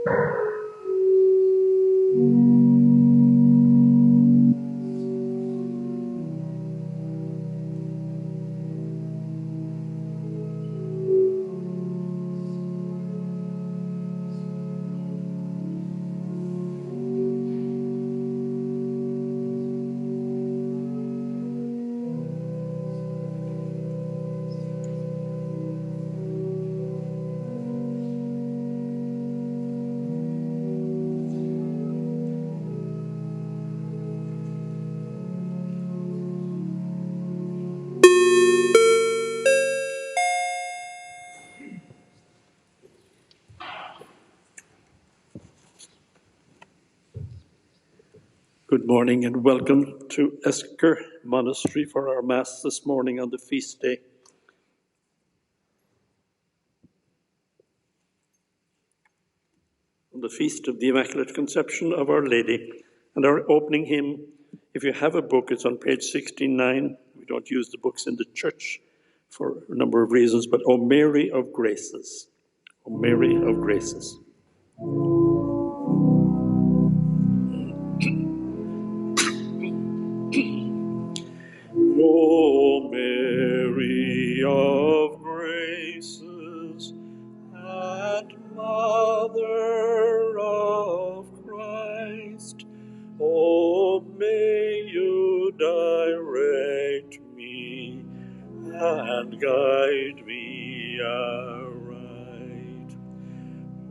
Good morning and welcome to Esker Monastery for our Mass this morning on the feast day. On the feast of the Immaculate Conception of Our Lady. And our opening hymn, if you have a book, it's on page 69. We don't use the books in the church for a number of reasons, but O Mary of Graces. O Mary of Graces. O Mary of Graces, and Mother of Christ, O may you direct me and guide me aright.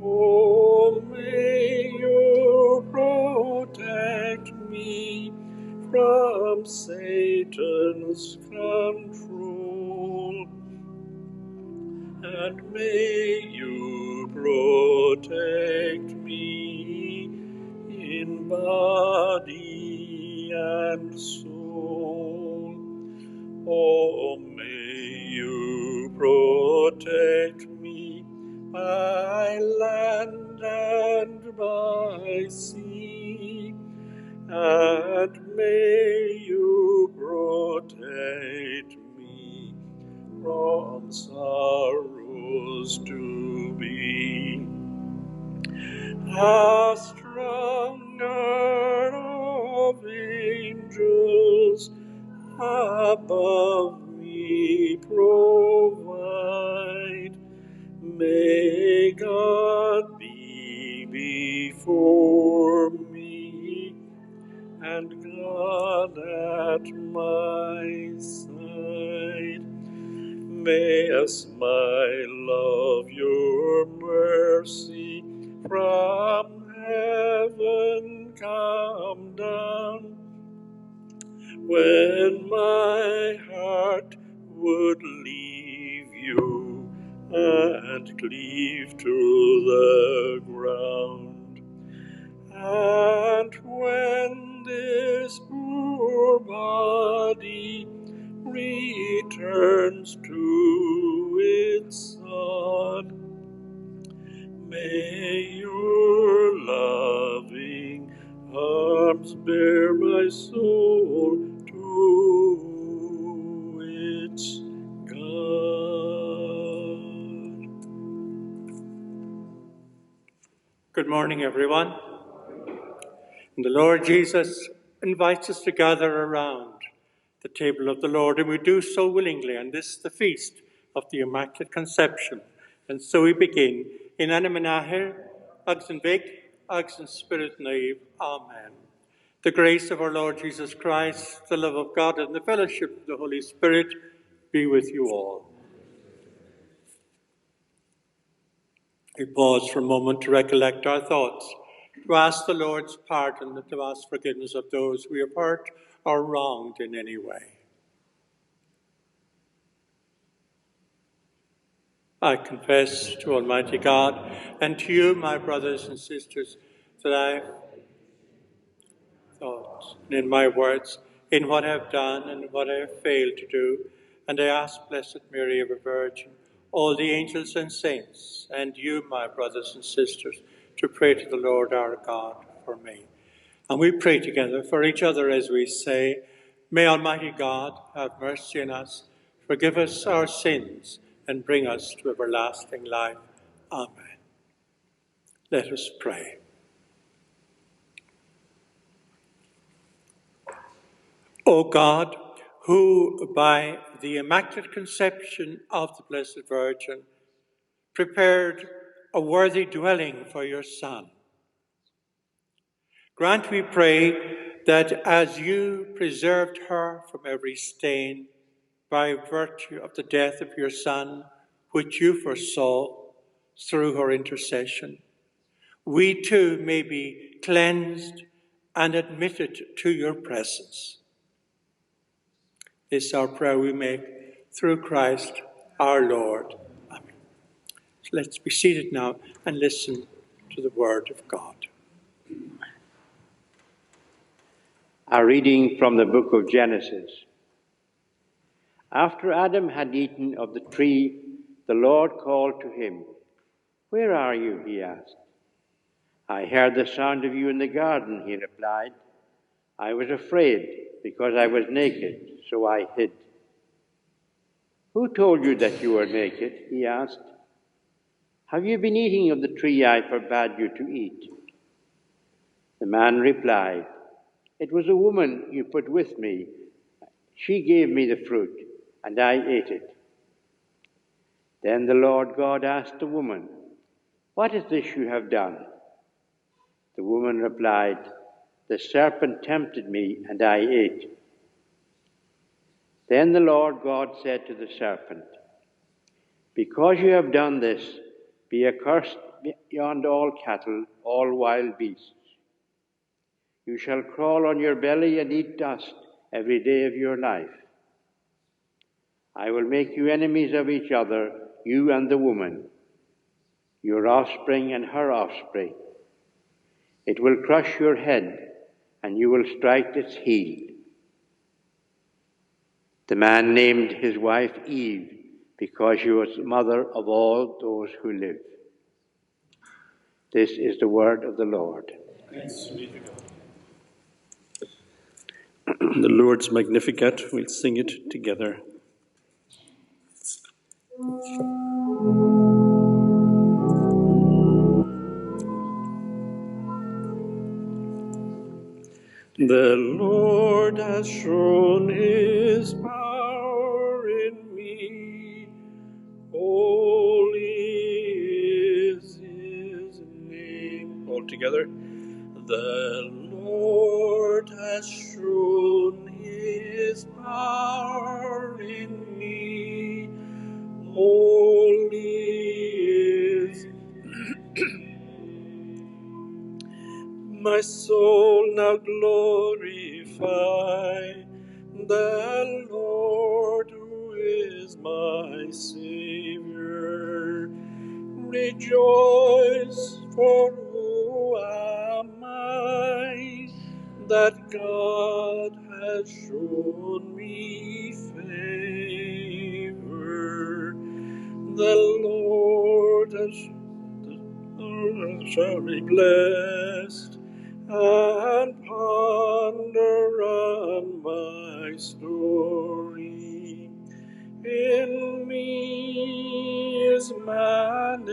O may you protect me from Satan's control, and may you protect me in body and soul. Oh, may you protect me by land and by sea, and may you protect me from sorrows to be. A strong guard of angels above me provide. May God be before me, and God at my side. May a smile of your mercy from heaven come down, when my heart would leave you and cleave to the ground. And when this poor body returns to its sod, may your loving arms bear my soul to its God. Good morning, everyone. And the Lord Jesus invites us to gather around the table of the Lord, and we do so willingly, and this is the feast of the Immaculate Conception. And so we begin in Animanahir, Ags and Vic, Ags and Spirit Naive. Amen. The grace of our Lord Jesus Christ, the love of God, and the fellowship of the Holy Spirit be with you all. We pause for a moment to recollect our thoughts, to ask the Lord's pardon and to ask forgiveness of those we have hurt or wronged in any way. I confess to Almighty God and to you, my brothers and sisters, that I have thought, and in my words, in what I have done and what I have failed to do, and I ask Blessed Mary, ever Virgin, all the angels and saints, and you, my brothers and sisters, to pray to the Lord our God for me. And we pray together for each other as we say, may Almighty God have mercy on us, forgive us our sins, and bring us to everlasting life. Amen. Let us pray. O God, who by the Immaculate Conception of the Blessed Virgin prepared a worthy dwelling for your Son, grant, we pray, that as you preserved her from every stain by virtue of the death of your Son, which you foresaw through her intercession, we too may be cleansed and admitted to your presence. This our prayer we make through Christ our Lord. Amen. So let's be seated now and listen to the word of God. A reading from the book of Genesis. After Adam had eaten of the tree, the Lord called to him. "Where are you?" he asked. "I heard the sound of you in the garden," he replied. "I was afraid because I was naked, so I hid." "Who told you that you were naked?" he asked. "Have you been eating of the tree I forbade you to eat?" The man replied, "It was a woman you put with me. She gave me the fruit, and I ate it." Then the Lord God asked the woman, "What is this you have done?" The woman replied, "The serpent tempted me, and I ate." Then the Lord God said to the serpent, "Because you have done this, be accursed beyond all cattle, all wild beasts. You shall crawl on your belly and eat dust every day of your life. I will make you enemies of each other, you and the woman, your offspring and her offspring. It will crush your head, and you will strike its heel." The man named his wife Eve, because she was the mother of all those who live. This is the word of the Lord. The Lord's Magnificat, we'll sing it together. The Lord has shown his power in me. Holy is his name. All together. The Lord has shown his power in me. Holy is my soul now glorify the Lord who is my Savior. Rejoice, for who am I that God has shown me favor? The Lord shall be blessed, and ponder on my story. In me is manifest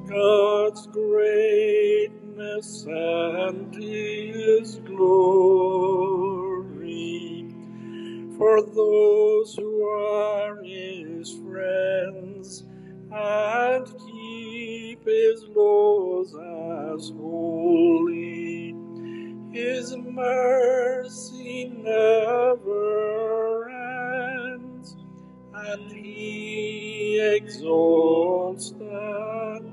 God's greatness and his glory. For those who are his friends and keep his laws as holy, his mercy never ends, and he exalts them.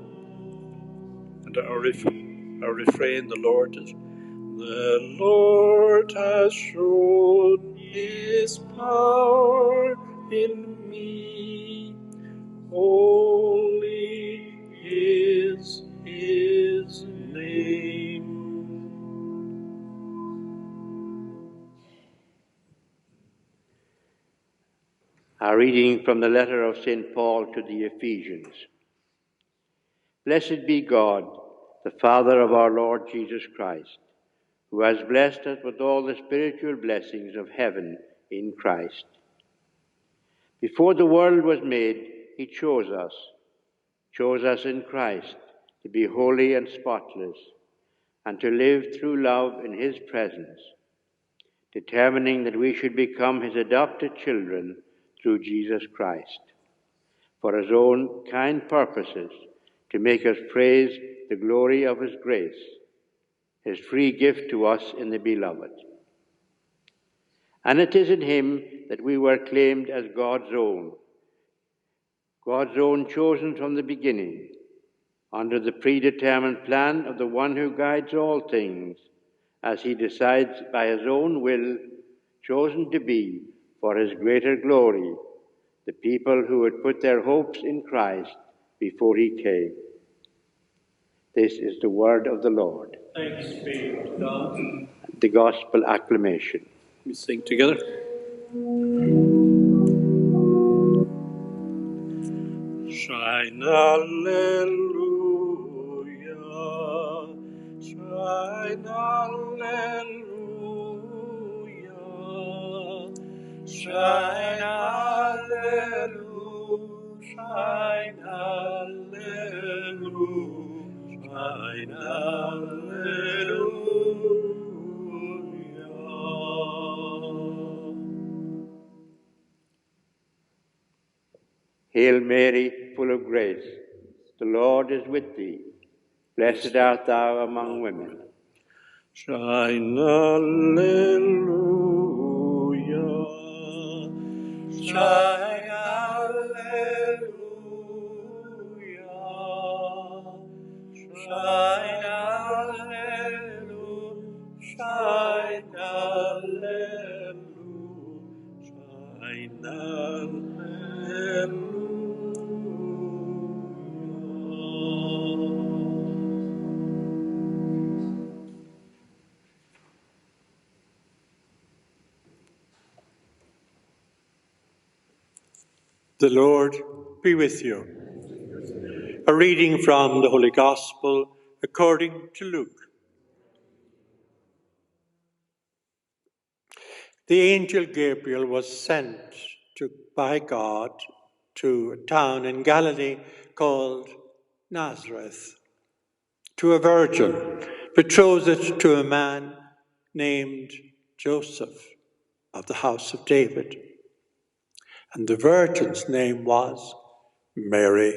And our refrain, the Lord has shown his power in me. Holy is his name. A reading from the letter of St. Paul to the Ephesians. Blessed be God, the Father of our Lord Jesus Christ, who has blessed us with all the spiritual blessings of heaven in Christ. Before the world was made, he chose us, chose us in Christ to be holy and spotless, and to live through love in his presence, determining that we should become his adopted children through Jesus Christ, for his own kind purposes, to make us praise the glory of his grace, his free gift to us in the Beloved. And it is in him that we were claimed as God's own chosen from the beginning, under the predetermined plan of the one who guides all things, as he decides by his own will, chosen to be, for his greater glory, the people who would put their hopes in Christ before he came. This is the word of the Lord. Thanks be to God. The Gospel acclamation. We sing together. Shine, Alleluia. Shine, Alleluia. Shine, Alleluia. Shine, Alleluia. Shine, Alleluia. Hail Mary, full of grace, the Lord is with thee. Blessed art thou among women. Shine, Alleluia. Shine, Alleluia. Shine, Alleluia. Shine, Alleluia. Shine, Alleluia. The Lord be with you. A reading from the Holy Gospel according to Luke. The angel Gabriel was sent by God to a town in Galilee called Nazareth, to a virgin betrothed to a man named Joseph of the house of David. And the virgin's name was Mary.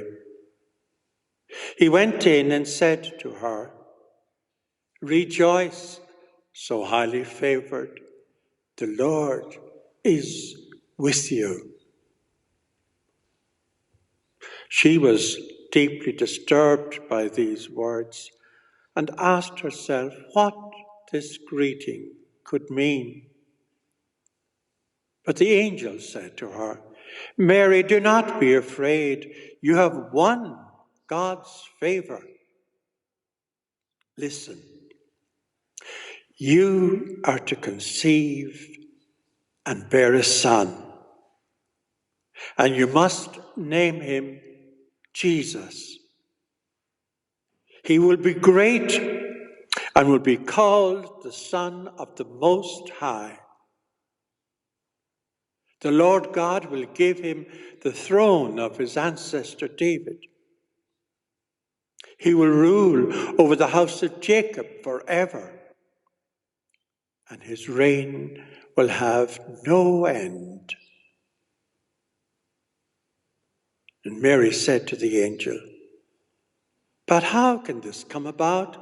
He went in and said to her, "Rejoice, so highly favored. The Lord is with you." She was deeply disturbed by these words and asked herself what this greeting could mean. But the angel said to her, "Mary, do not be afraid. You have won God's favor. Listen, you are to conceive and bear a son, and you must name him Jesus. He will be great and will be called the Son of the Most High. The Lord God will give him the throne of his ancestor David. He will rule over the house of Jacob forever, and his reign will have no end." And Mary said to the angel, "But how can this come about,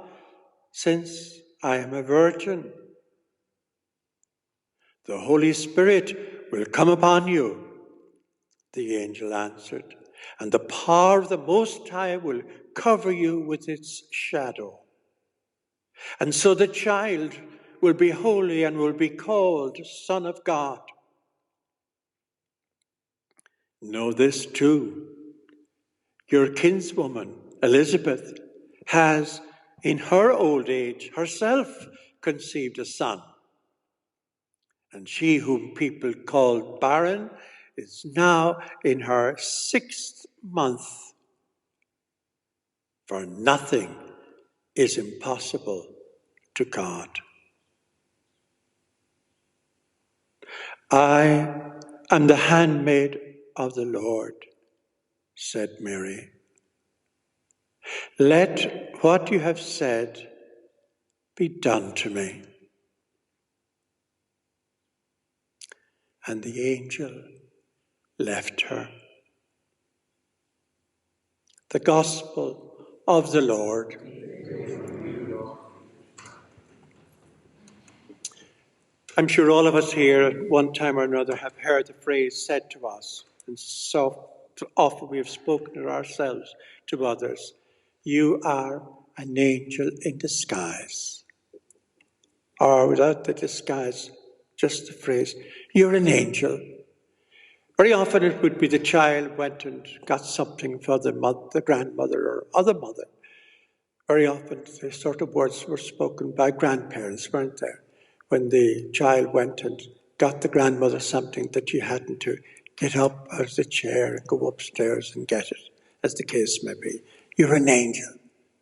since I am a virgin?" "The Holy Spirit will come upon you," the angel answered, "and the power of the Most High will cover you with its shadow. And so the child will be holy and will be called Son of God. Know this too, your kinswoman Elizabeth has in her old age herself conceived a son. And she whom people called barren is now in her 6th month. For nothing is impossible to God." "I am the handmaid of the Lord," said Mary. Let what you have said be done to me. And the angel left her. The Gospel of the Lord. I'm sure all of us here at one time or another have heard the phrase said to us, and so often we have spoken to ourselves, to others, you are an angel in disguise. Or without the disguise, just the phrase, you're an angel. Very often it would be the child went and got something for the grandmother or other mother. Very often the sort of words were spoken by grandparents, weren't there? When the child went and got the grandmother something that you hadn't to get up out of the chair and go upstairs and get it, as the case may be. You're an angel.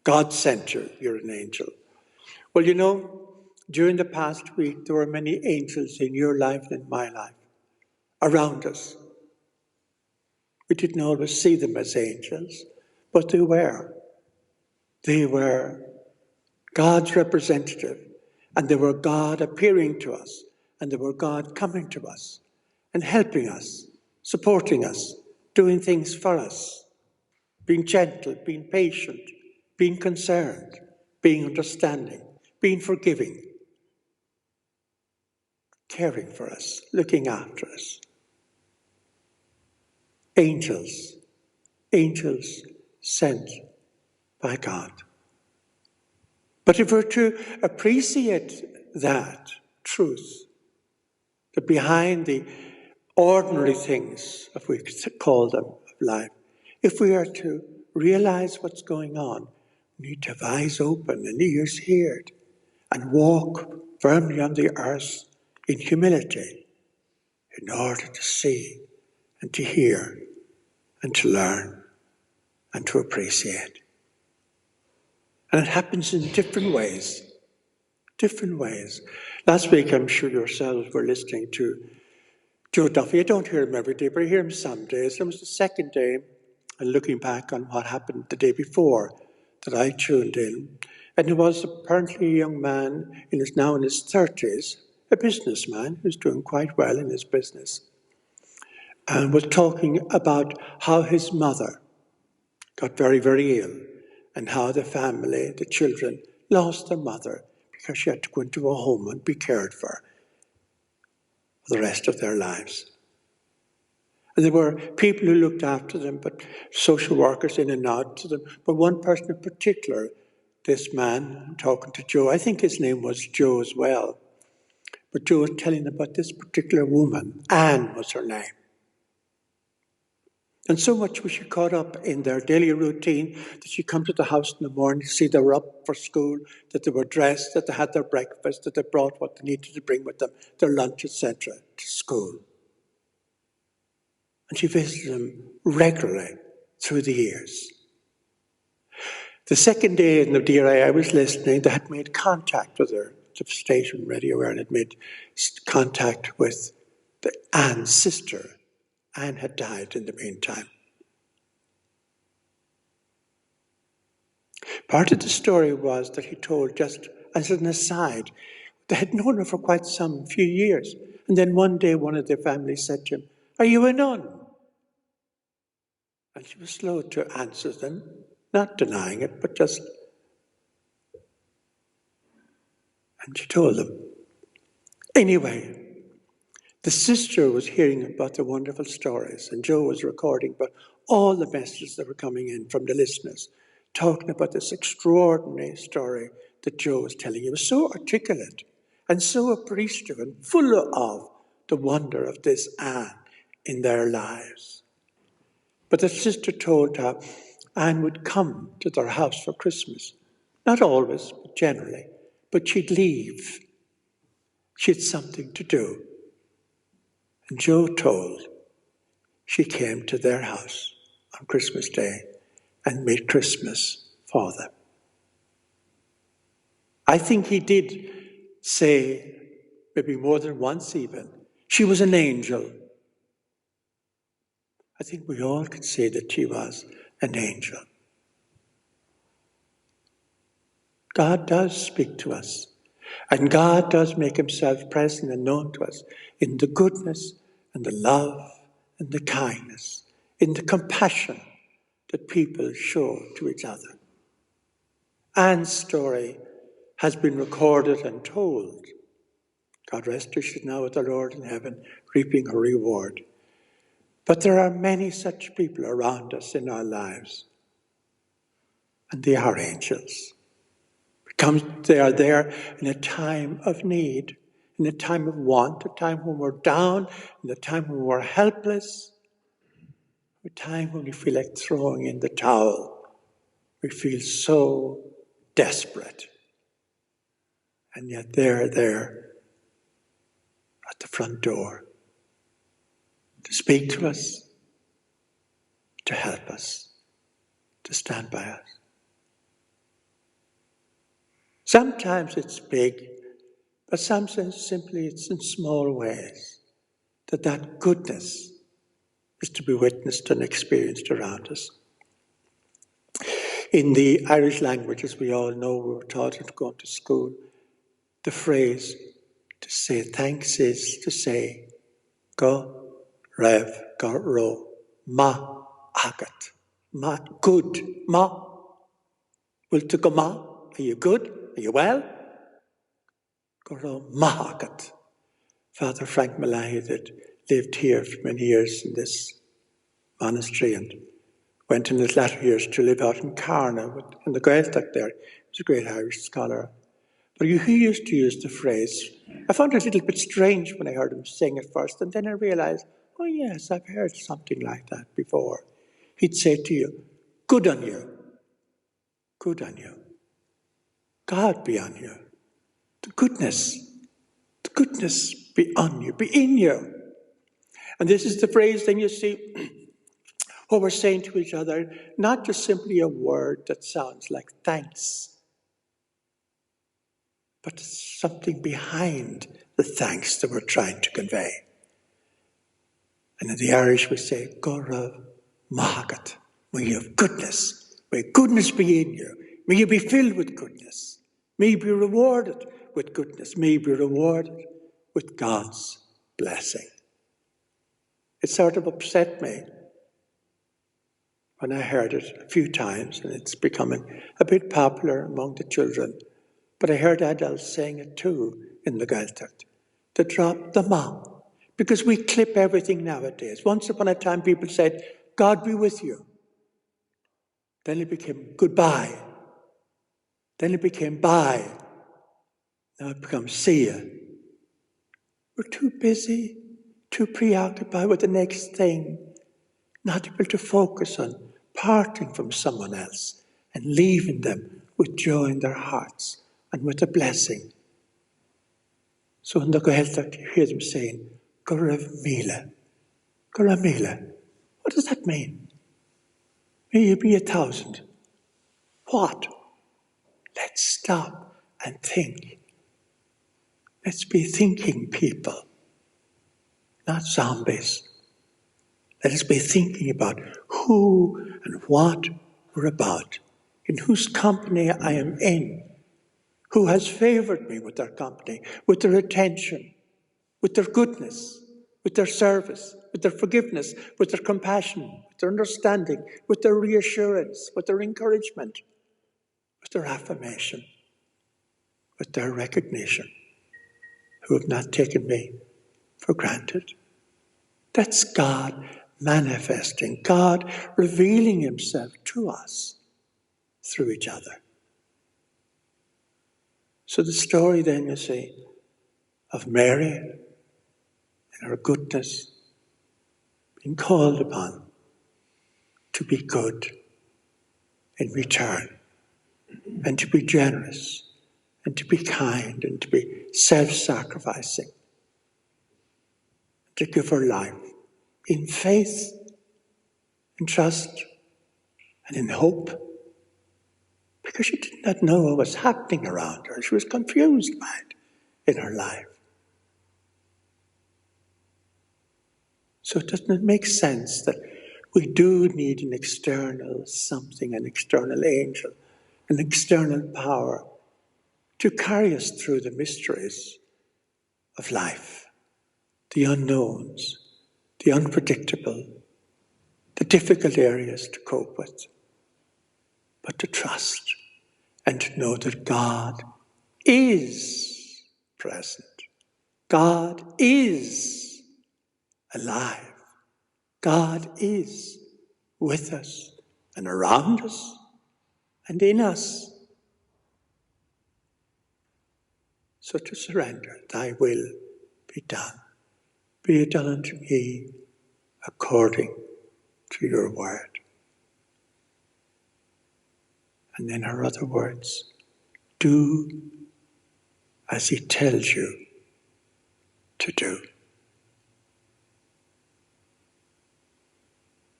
God sent you. You're an angel. Well, you know, during the past week, there were many angels in your life and in my life, around us. We didn't always see them as angels, but they were. They were God's representative, and they were God appearing to us, and they were God coming to us and helping us, supporting us, doing things for us, being gentle, being patient, being concerned, being understanding, being forgiving, caring for us, looking after us. Angels, angels sent by God. But if we're to appreciate that truth, that behind the ordinary things, if we call them, of life, if we are to realize what's going on, we need to have eyes open and ears heard and walk firmly on the earth in humility in order to see and to hear and to learn and to appreciate. And it happens in different ways. Different ways. Last week, I'm sure yourselves were listening to Joe Duffy. I don't hear him every day, but I hear him some days. It was the second day, and looking back on what happened the day before, that I tuned in. And he was apparently a young man, now in his 30s, a businessman who's doing quite well in his business, and was talking about how his mother got very, very ill, and how the family, the children, lost their mother because she had to go into a home and be cared for the rest of their lives. And there were people who looked after them, but social workers in and out to them. But one person in particular, this man, talking to Joe, I think his name was Joe as well. But Joe was telling about this particular woman. Anne was her name. And so much was she caught up in their daily routine that she'd come to the house in the morning to see they were up for school, that they were dressed, that they had their breakfast, that they brought what they needed to bring with them, their lunch, etc., to school. And she visited them regularly through the years. The second day in the DRA I was listening, they had made contact with her, the station radio where it had made contact with Anne's sister. Anne had died in the meantime. Part of the story was that he told, just as an aside, they had known her for quite some few years. And then one day one of their family said to him, "Are you a nun?" And she was slow to answer them, not denying it, but just... And she told them. Anyway, the sister was hearing about the wonderful stories, and Joe was recording about all the messages that were coming in from the listeners, talking about this extraordinary story that Joe was telling. He was so articulate and so appreciative and full of the wonder of this Anne in their lives. But the sister told her Anne would come to their house for Christmas. Not always, but generally. But she'd leave. She had something to do. And Joe told she came to their house on Christmas Day and made Christmas for them. I think he did say, maybe more than once even, she was an angel. I think we all could say that she was an angel. God does speak to us. And God does make himself present and known to us in the goodness and the love and the kindness, in the compassion that people show to each other. Anne's story has been recorded and told. God rest her, she's now with the Lord in heaven, reaping her reward. But there are many such people around us in our lives, and they are angels. They are there in a time of need, in a time of want, a time when we're down, in a time when we're helpless, a time when we feel like throwing in the towel. We feel so desperate. And yet they're there at the front door to speak to us, to help us, to stand by us. Sometimes it's big, but sometimes simply it's in small ways that goodness is to be witnessed and experienced around us. In the Irish language, as we all know, we were taught at going to school, the phrase to say thanks is to say, go, rev, go, ro, ma, agat, ma, good, ma. Will to go ma, are you good? Are you well? Go, ro, ma, agat. Father Frank Malahi that lived here for many years in this monastery and went in his latter years to live out in Carna in the Gaeltacht there. He was a great Irish scholar. But he used to use the phrase. I found it a little bit strange when I heard him sing it first, and then I realised, oh yes, I've heard something like that before. He'd say to you, good on you, good on you. God be on you. The goodness be on you, be in you. And this is the phrase, then you see, what we're saying to each other, not just simply a word that sounds like thanks, but something behind the thanks that we're trying to convey. And in the Irish we say, Gorav Mahagat, may you have goodness, may goodness be in you, may you be filled with goodness, may you be rewarded with goodness, may you be rewarded with God's blessing. It sort of upset me when I heard it a few times, and it's becoming a bit popular among the children. But I heard adults saying it too in the Gaeltacht, to drop the ma, because we clip everything nowadays. Once upon a time people said, God be with you. Then it became goodbye. Then it became bye. Now it becomes see ya. We're too busy, too preoccupied with the next thing, not able to focus on parting from someone else and leaving them with joy in their hearts and with a blessing. So in the Gaeltacht, you hear them saying, Gorav Mila. Gorav Mila. What does that mean? May you be 1,000. What? Let's stop and think. Let's be thinking people, not zombies. Let us be thinking about who and what we're about, in whose company I am in, who has favoured me with their company, with their attention, with their goodness, with their service, with their forgiveness, with their compassion, with their understanding, with their reassurance, with their encouragement, with their affirmation, with their recognition, who have not taken me for granted. That's God manifesting, God revealing himself to us through each other. So the story then, you see, of Mary and her goodness, being called upon to be good in return, and to be generous, and to be kind, and to be self-sacrificing, to give her life in faith, in trust, and in hope, because she did not know what was happening around her. She was confused by it in her life. So doesn't it make sense that we do need an external something, an external angel, an external power to carry us through the mysteries of life, the unknowns, the unpredictable, the difficult areas to cope with, but to trust and to know that God is present. God is alive. God is with us and around us and in us. So to surrender, thy will be done. Be it done unto me according to your word. And then her other words, do as he tells you to do.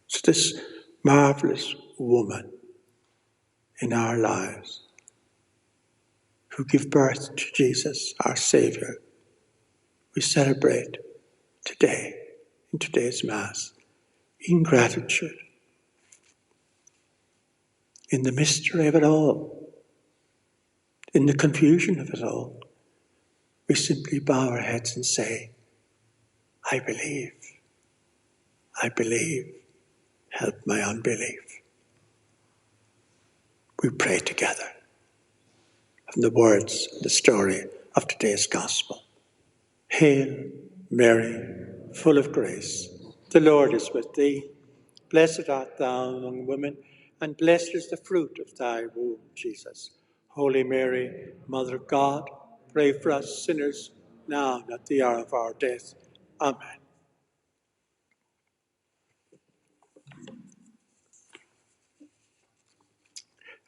So this marvelous woman in our lives who give birth to Jesus, our Saviour, we celebrate today, in today's Mass, in gratitude, in the mystery of it all, in the confusion of it all. We simply bow our heads and say, I believe, help my unbelief. We pray together from the words, the story of today's Gospel. Hail, Mary, full of grace, the Lord is with thee. Blessed art thou among women, and blessed is the fruit of thy womb, Jesus. Holy Mary, Mother of God, pray for us sinners, now and at the hour of our death. Amen.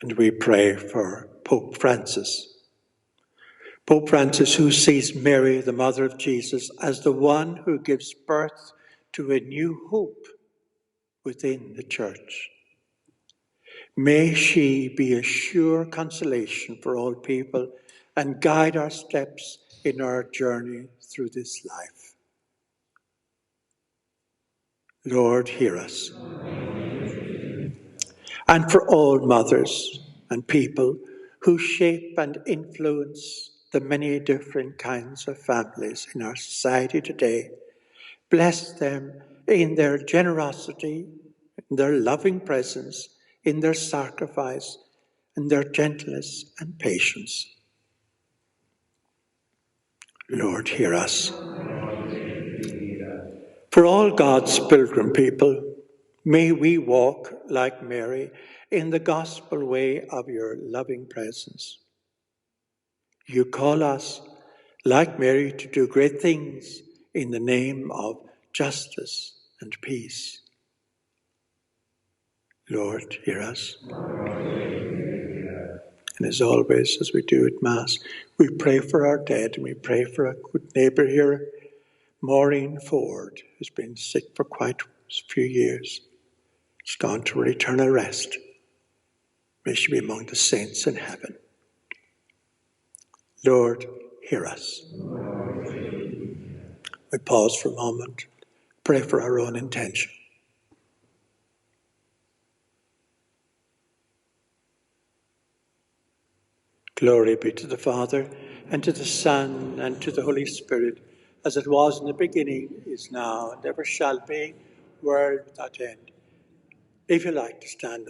And we pray for Pope Francis. Pope Francis, who sees Mary, the mother of Jesus, as the one who gives birth to a new hope within the Church. May she be a sure consolation for all people and guide our steps in our journey through this life. Lord, hear us. And for all mothers and people who shape and influence the many different kinds of families in our society today, bless them in their generosity, in their loving presence, in their sacrifice, in their gentleness and patience. Lord, hear us. For all God's pilgrim people, may we walk like Mary in the gospel way of your loving presence. You call us, like Mary, to do great things in the name of justice and peace. Lord, hear us. And as always, as we do at Mass, we pray for our dead, and we pray for a good neighbour here, Maureen Ford, who's been sick for quite a few years. She's gone to eternal rest. May she be among the saints in heaven. Lord, hear us. We pause for a moment, pray for our own intention. Glory be to the Father, and to the Son, and to the Holy Spirit, as it was in the beginning, is now, and ever shall be, world without end. If you like to stand,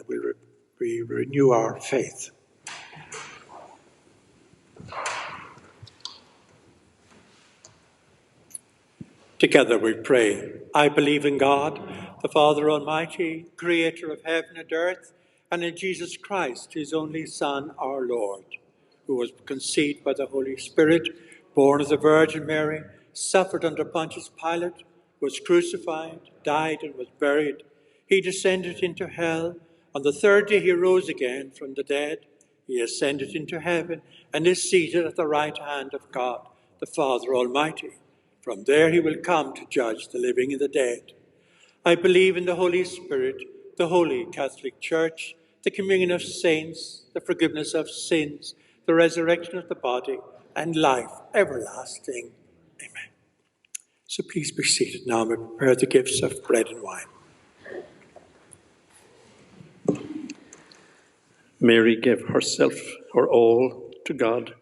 we renew our faith. Together we pray. I believe in God, the Father Almighty, creator of heaven and earth, and in Jesus Christ, his only Son, our Lord, who was conceived by the Holy Spirit, born of the Virgin Mary, suffered under Pontius Pilate, was crucified, died, and was buried. He descended into hell. On the third day he rose again from the dead. He ascended into heaven and is seated at the right hand of God, the Father Almighty. From there he will come to judge the living and the dead. I believe in the Holy Spirit, the Holy Catholic Church, the communion of saints, the forgiveness of sins, the resurrection of the body, and life everlasting. Amen. So please be seated now and prepare the gifts of bread and wine. Mary gave herself, her all, to God,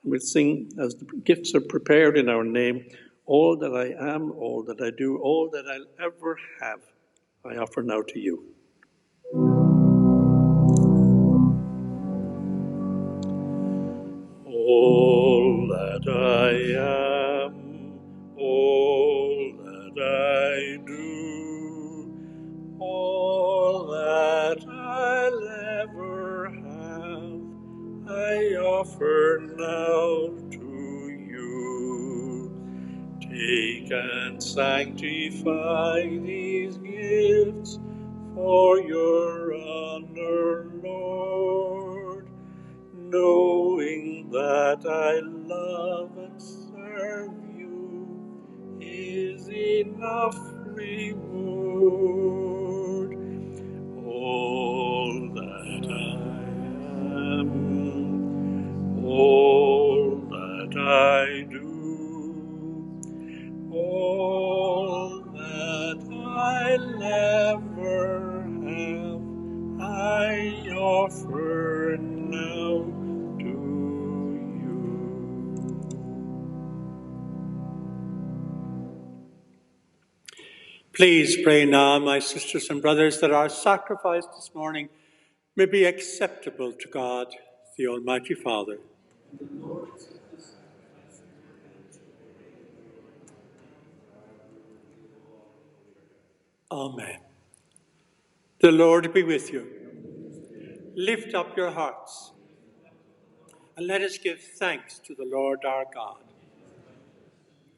We'll sing as the gifts are prepared in our name. All that I am, all that I do, all that I'll ever have, I offer now to you. All that I am, all that I do, all that I'll ever have, I offer now to you. Take and sanctify these gifts for your honor, Lord, knowing that I love and serve you is enough reward. All that I am, all that I do, all that I'll ever have, I offer now to you. Please pray now, my sisters and brothers, that our sacrifice this morning may be acceptable to God, the Almighty Father. Amen. The Lord be with you. Lift up your hearts, and let us give thanks to the Lord our God.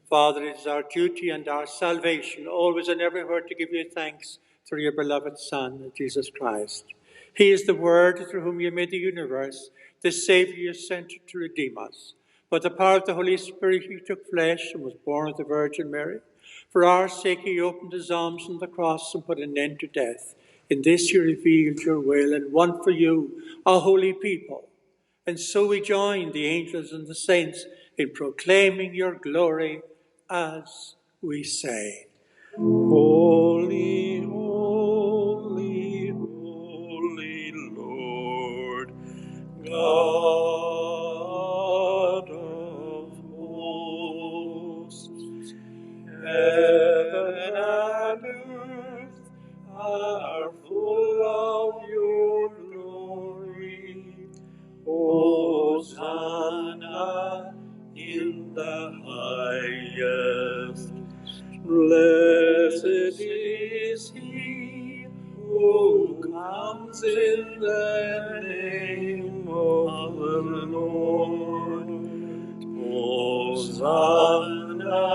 Father, it is our duty and our salvation, always and everywhere, to give you thanks through your beloved Son, Jesus Christ. He is the Word through whom you made the universe, the Saviour you sent to redeem us. By the power of the Holy Spirit, he took flesh and was born of the Virgin Mary. For our sake, he opened his arms on the cross and put an end to death. In this you revealed your will and won for you a holy people. And so we join the angels and the saints in proclaiming your glory as we say, Holy, holy, holy Lord, God of hosts, heaven and earth are full of your glory. Hosanna in the highest. Blessed is he who comes in the name of the Lord. Hosanna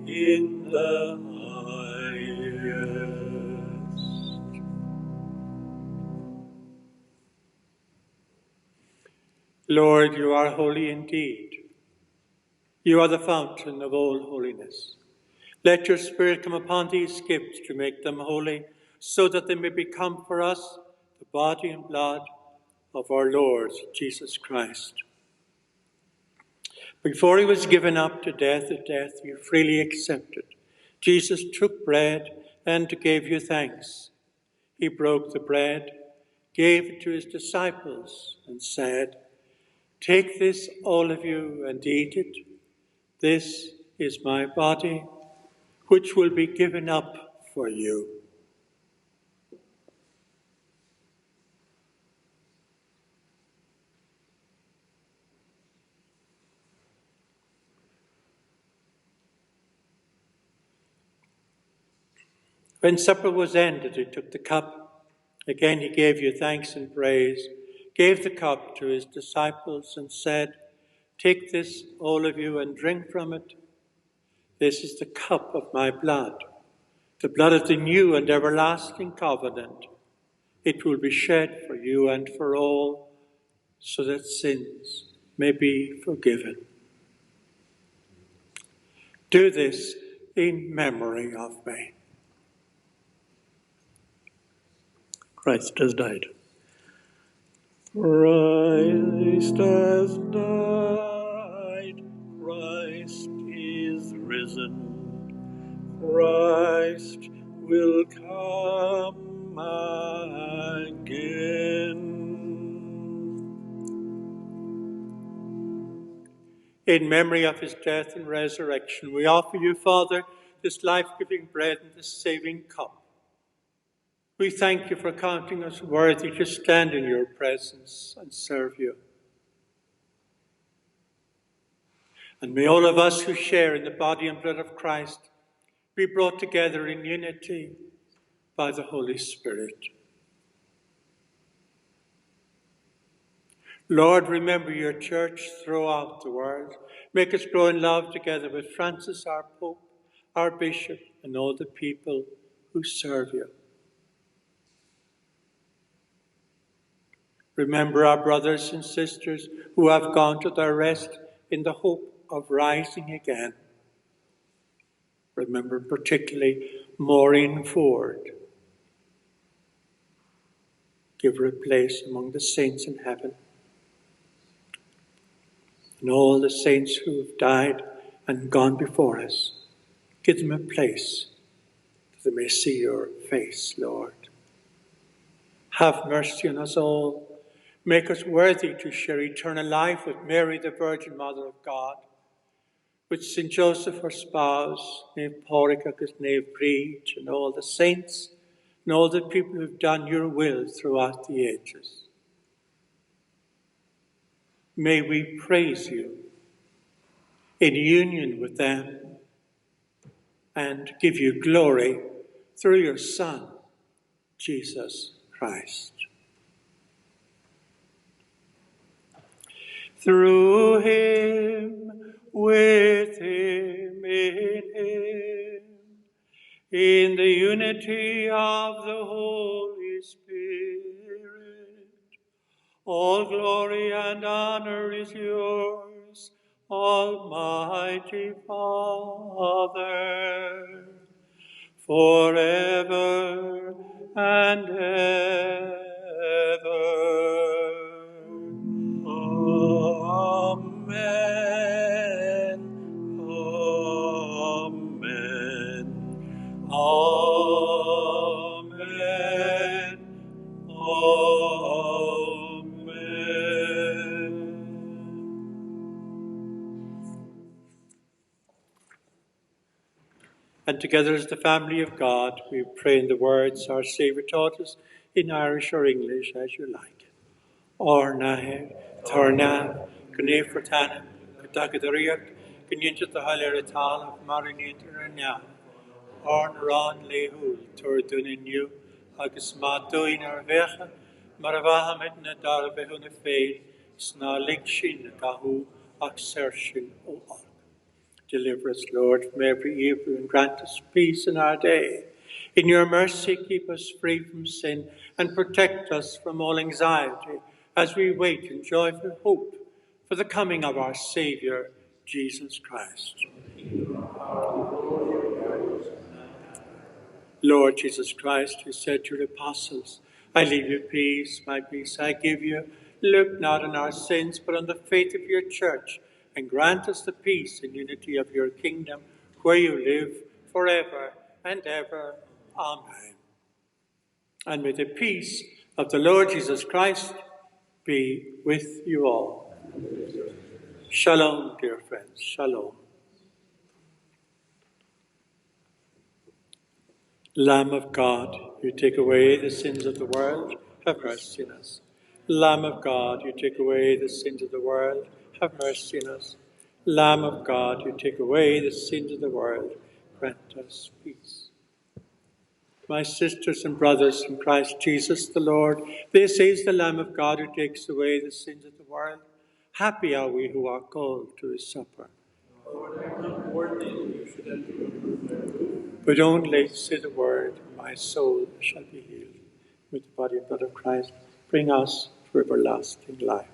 in the highest. Lord, you are holy indeed. You are the fountain of all holiness. Let your Spirit come upon these gifts to make them holy, so that they may become for us the body and blood of our Lord Jesus Christ. Before he was given up to death, a death you freely accepted, Jesus took bread and gave you thanks. He broke the bread, gave it to his disciples, and said, "Take this, all of you, and eat it. This is my body, which will be given up for you." When supper was ended, he took the cup. Again he gave you thanks and praise, gave the cup to his disciples, and said, "Take this, all of you, and drink from it. This is the cup of my blood, the blood of the new and everlasting covenant. It will be shed for you and for all, so that sins may be forgiven. Do this in memory of me." Christ has died. Christ has died. Christ is risen. Christ will come again. In memory of his death and resurrection, we offer you, Father, this life-giving bread and this saving cup. We thank you for counting us worthy to stand in your presence and serve you. And may all of us who share in the body and blood of Christ be brought together in unity by the Holy Spirit. Lord, remember your church throughout the world. Make us grow in love together with Francis, our Pope, our Bishop, and all the people who serve you. Remember our brothers and sisters who have gone to their rest in the hope of rising again. Remember particularly Maureen Ford. Give her a place among the saints in heaven. And all the saints who have died and gone before us, give them a place that they may see your face, Lord. Have mercy on us all. Make us worthy to share eternal life with Mary, the Virgin Mother of God, with St. Joseph, her spouse, Nave Porrick agus Nave Breed, and all the saints, and all the people who have done your will throughout the ages. May we praise you in union with them and give you glory through your Son, Jesus Christ. Through him, with him, in the unity of the Holy Spirit, all glory and honor is yours, Almighty Father, forever and ever. Amen. Amen. Amen. Amen. And together as the family of God, we pray in the words our Saviour taught us in Irish or English, as you like. Orna, Torna, Gune Fortana, Katagadariak, Ganyinta the Halerital of Marinita, Ornaron Lehul, Tordunin you, Agus Matuin Arvecha, Maravahamit Nadar Behuna Fade, Snalikshin Kahu, Axershin O. Deliver us, Lord, from every evil and grant us peace in our day. In your mercy, keep us free from sin and protect us from all anxiety as we wait in joyful hope for the coming of our Saviour, Jesus Christ. Lord Jesus Christ, you said to your apostles, I leave you peace, my peace I give you. Look not on our sins, but on the faith of your church, and grant us the peace and unity of your kingdom, where you live forever and ever. Amen. And may the peace of the Lord Jesus Christ be with you all. Shalom, dear friends. Shalom. Lamb of God, you take away the sins of the world, have mercy on us. Lamb of God, you take away the sins of the world, have mercy on us. Lamb of God, you take away the sins of the world, grant us peace. My sisters and brothers in Christ Jesus the Lord, this is the Lamb of God who takes away the sins of the world. Happy are we who are called to his supper. But only say the word, my soul shall be healed. With the body and blood of Christ, bring us to everlasting life.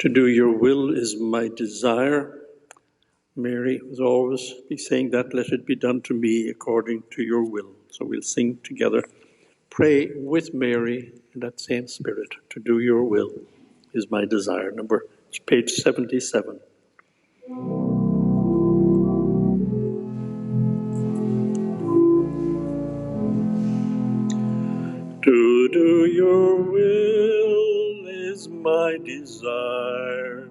To do your will is my desire. Mary was always be saying that, let it be done to me according to your will. So we'll sing together. Pray with Mary in that same spirit. To do your will is my desire. It's page 77. To do your will is my desire.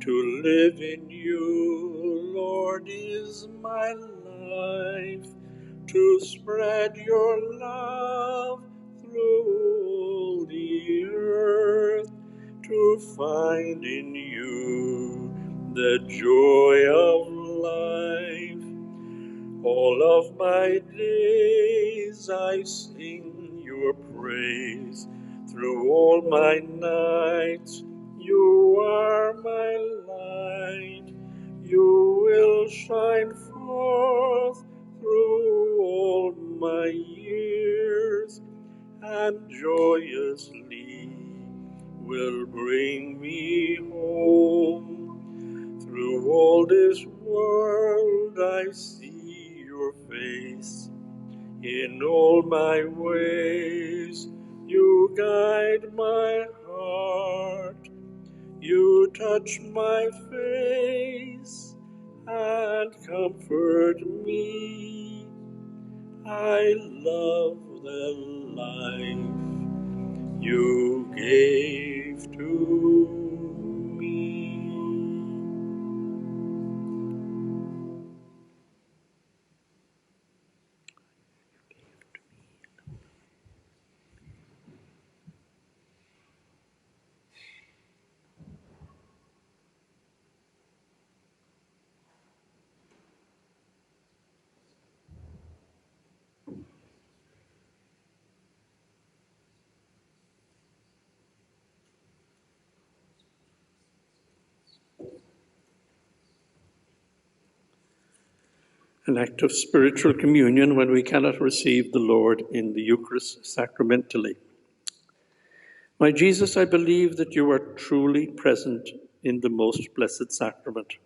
To live in you, Lord, is my life. To spread your love through all the earth. To find in you the joy of life. All of my days I sing your praise. Through all my nights, you are my light. You will shine forth through all my years, and joyously will bring me home. Through all this world I see your face. In all my ways you guide my heart. You touch my face and comfort me. I love the life you gave to me. An act of spiritual communion when we cannot receive the Lord in the Eucharist sacramentally. My Jesus, I believe that you are truly present in the most blessed sacrament.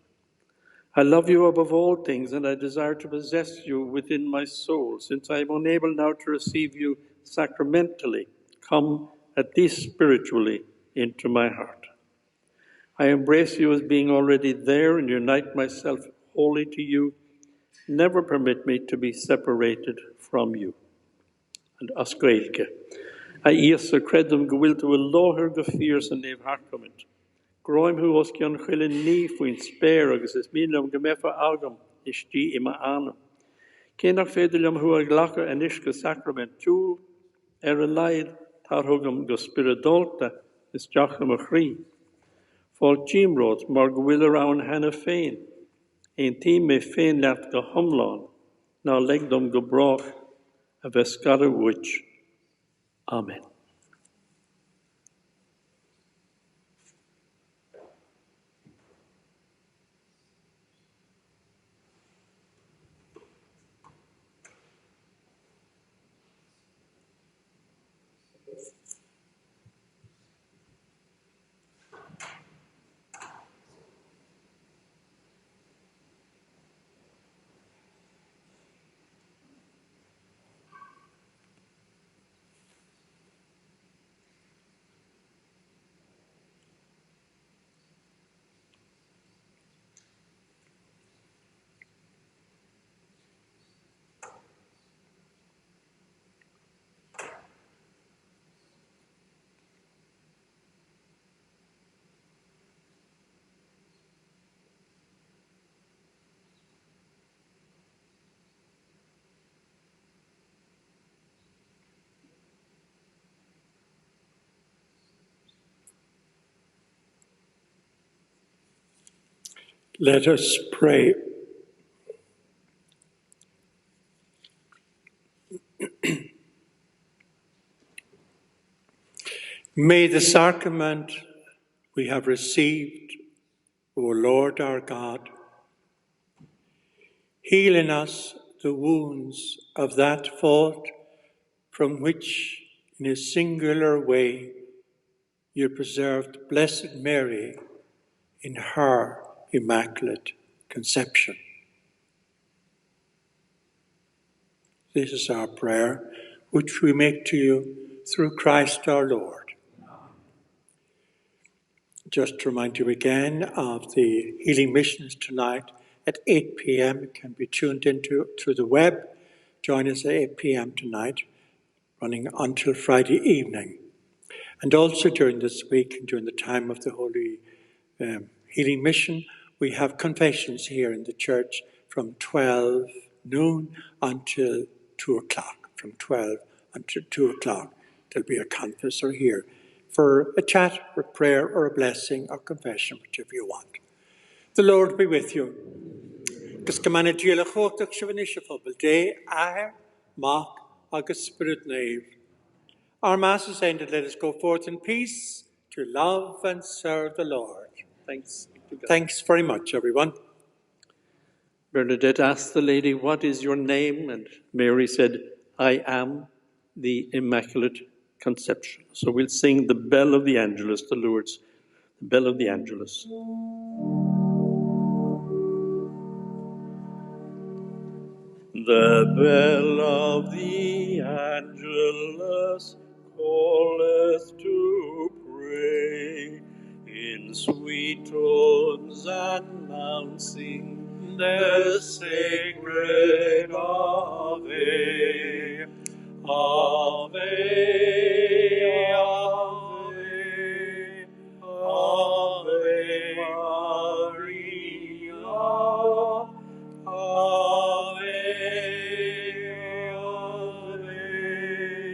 I love you above all things, and I desire to possess you within my soul. Since I am unable now to receive you sacramentally, come at least spiritually into my heart. I embrace you as being already there and unite myself wholly to you. Never permit me to be separated from you. And asgrailke. I Esker credum gewiltu a loher gefiers and neve harkomment. Groim hu oskion chillen nie fuin spare agus is minum gemefa algam is die ima anum. Kenach fedelium hu a glacher en iske sacrament tool a leid tar hugam go spiridolta is jachum a chri. Vol Jimrods mar gewil around hanna fein. Een team me fein laat go humlan. Now legdom gebroch a vescada witch. Amen. Let us pray. May the sacrament we have received, O Lord our God, heal in us the wounds of that fault from which, in a singular way, you preserved Blessed Mary, in her Immaculate Conception. This is our prayer, which we make to you through Christ our Lord. Just to remind you again of the healing missions tonight at 8 p.m. It can be tuned into through the web. Join us at 8 p.m. tonight, running until Friday evening. And also during this week, and during the time of the Holy Healing Mission, we have confessions here in the church from 12 noon until 2 o'clock. From 12 until 2 o'clock, there'll be a confessor here for a chat, or a prayer, or a blessing, or confession, whichever you want. The Lord be with you. Gus gymaned diolch o'ch syfynisio phobl de, air, mock, agus spirit nave. Our Mass is ended. Let us go forth in peace to love and serve the Lord. Thanks to God. Thanks very much, everyone. Bernadette asked the lady, "What is your name?" And Mary said, "I am the Immaculate Conception." So we'll sing the bell of the Angelus, the Lourdes, the bell of the Angelus. The bell of the Angelus calleth to pray, in sweet tones announcing the sacred Ave. Ave.